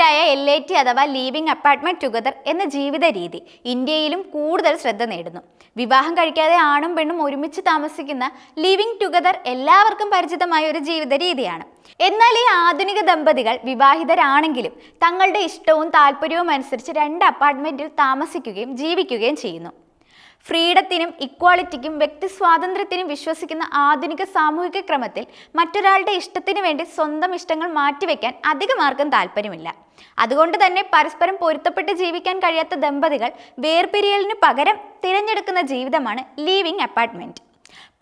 ട്രെൻഡായ LAT അഥവാ leaving apartment together എന്ന ജീവിത രീതി ഇന്ത്യയിലും കൂടുതൽ ശ്രദ്ധ നേടുന്നു. വിവാഹം കഴിക്കാതെ ആണും പെണ്ണും ഒരുമിച്ച് താമസിക്കുന്ന ലിവിംഗ് ടുഗദർ എല്ലാവർക്കും പരിചിതമായ ഒരു ജീവിത രീതിയാണ്. എന്നാൽ ഈ ആധുനിക ദമ്പതികൾ വിവാഹിതരാണെങ്കിലും തങ്ങളുടെ ഇഷ്ടവും താല്പര്യവും അനുസരിച്ച് 2 അപ്പാർട്ട്മെന്റിൽ താമസിക്കുകയും ജീവിക്കുകയും ചെയ്യുന്നു. ഫ്രീഡത്തിനും ഇക്വാളിറ്റിക്കും വ്യക്തി സ്വാതന്ത്ര്യത്തിനും വിശ്വസിക്കുന്ന ആധുനിക സാമൂഹിക ക്രമത്തിൽ മറ്റൊരാളുടെ ഇഷ്ടത്തിന് വേണ്ടി സ്വന്തം ഇഷ്ടങ്ങൾ മാറ്റിവെക്കാൻ അധികമാർക്കും താല്പര്യമില്ല. അതുകൊണ്ട് തന്നെ പരസ്പരം പൊരുത്തപ്പെട്ട് ജീവിക്കാൻ കഴിയാത്ത ദമ്പതികൾ വേർപിരിയലിന് പകരം തിരഞ്ഞെടുക്കുന്ന ജീവിതമാണ് ലീവിംഗ് അപ്പാർട്ട്മെന്റ്.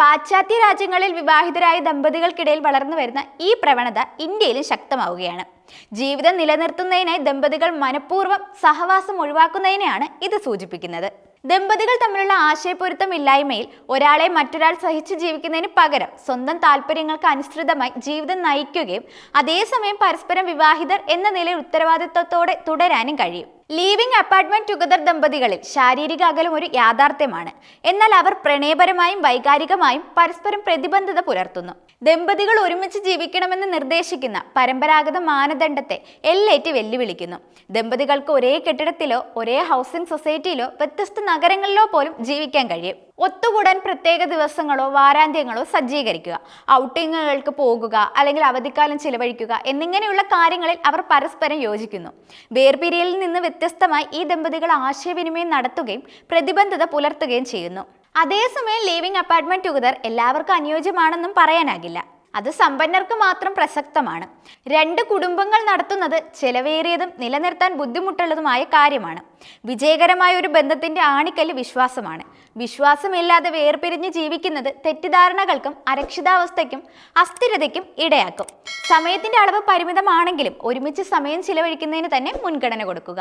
പാശ്ചാത്യ രാജ്യങ്ങളിൽ വിവാഹിതരായ ദമ്പതികൾക്കിടയിൽ വളർന്നു വരുന്ന ഈ പ്രവണത ഇന്ത്യയിലും ശക്തമാവുകയാണ്. ജീവിതം നിലനിർത്തുന്നതിനായി ദമ്പതികൾ മനഃപൂർവ്വം സഹവാസം ഒഴിവാക്കുന്നതിനെയാണ് ഇത് സൂചിപ്പിക്കുന്നത്. ദമ്പതികൾ തമ്മിലുള്ള ആശയപ്പൊരുത്തമില്ലായ്മയിൽ ഒരാളെ മറ്റൊരാൾ സഹിച്ചു ജീവിക്കുന്നതിന് പകരം സ്വന്തം താല്പര്യങ്ങൾക്ക് അനുസൃതമായി ജീവിതം നയിക്കുകയും അതേസമയം പരസ്പരം വിവാഹിതർ എന്ന നിലയിൽ ഉത്തരവാദിത്വത്തോടെ തുടരാനും കഴിയും. ലീവിംഗ് അപ്പാർട്ട്മെന്റ് ടുഗദർ ദമ്പതികളിൽ ശാരീരിക അകലം ഒരു യാഥാർത്ഥ്യമാണ്. എന്നാൽ അവർ പ്രണയപരമായും വൈകാരികമായും പരസ്പരം പ്രതിബദ്ധത പുലർത്തുന്നു. ദമ്പതികൾ ഒരുമിച്ച് ജീവിക്കണമെന്ന് നിർദ്ദേശിക്കുന്ന പരമ്പരാഗത മാനദണ്ഡത്തെ LAT വെല്ലുവിളിക്കുന്നു. ദമ്പതികൾക്ക് ഒരേ കെട്ടിടത്തിലോ ഒരേ ഹൗസിംഗ് സൊസൈറ്റിയിലോ വ്യത്യസ്ത നഗരങ്ങളിലോ പോലും ജീവിക്കാൻ കഴിയും. ഒത്തുകൂടാൻ പ്രത്യേക ദിവസങ്ങളോ വാരാന്ത്യങ്ങളോ സജ്ജീകരിക്കുക, ഔട്ടിങ്ങുകൾക്ക് പോകുക അല്ലെങ്കിൽ അവധിക്കാലം ചിലവഴിക്കുക എന്നിങ്ങനെയുള്ള കാര്യങ്ങളിൽ അവർ പരസ്പരം യോജിക്കുന്നു. വേർപിരിയലിൽ നിന്ന് വ്യത്യസ്തമായി ഈ ദമ്പതികൾ ആശയവിനിമയം നടത്തുകയും പ്രതിബദ്ധത പുലർത്തുകയും ചെയ്യുന്നു. അതേസമയം ലീവിംഗ് അപ്പാർട്ട്മെന്റ് ടുഗദർ എല്ലാവർക്കും അനുയോജ്യമാണെന്നും പറയാനാകില്ല. അത് സമ്പന്നർക്ക് മാത്രം പ്രസക്തമാണ്. 2 കുടുംബങ്ങൾ നടത്തുന്നത് ചെലവേറിയതും നിലനിർത്താൻ ബുദ്ധിമുട്ടുള്ളതുമായ കാര്യമാണ്. വിജയകരമായ ഒരു ബന്ധത്തിന്റെ ആണിക്കല്ല് വിശ്വാസമാണ്. വിശ്വാസമില്ലാതെ വേർപിരിഞ്ഞ് ജീവിക്കുന്നത് തെറ്റിദ്ധാരണകൾക്കും അരക്ഷിതാവസ്ഥയ്ക്കും അസ്ഥിരതയ്ക്കും ഇടയാക്കും. സമയത്തിന്റെ അളവ് പരിമിതമാണെങ്കിലും ഒരുമിച്ച് സമയം ചിലവഴിക്കുന്നതിന് തന്നെ മുൻഗണന കൊടുക്കുക.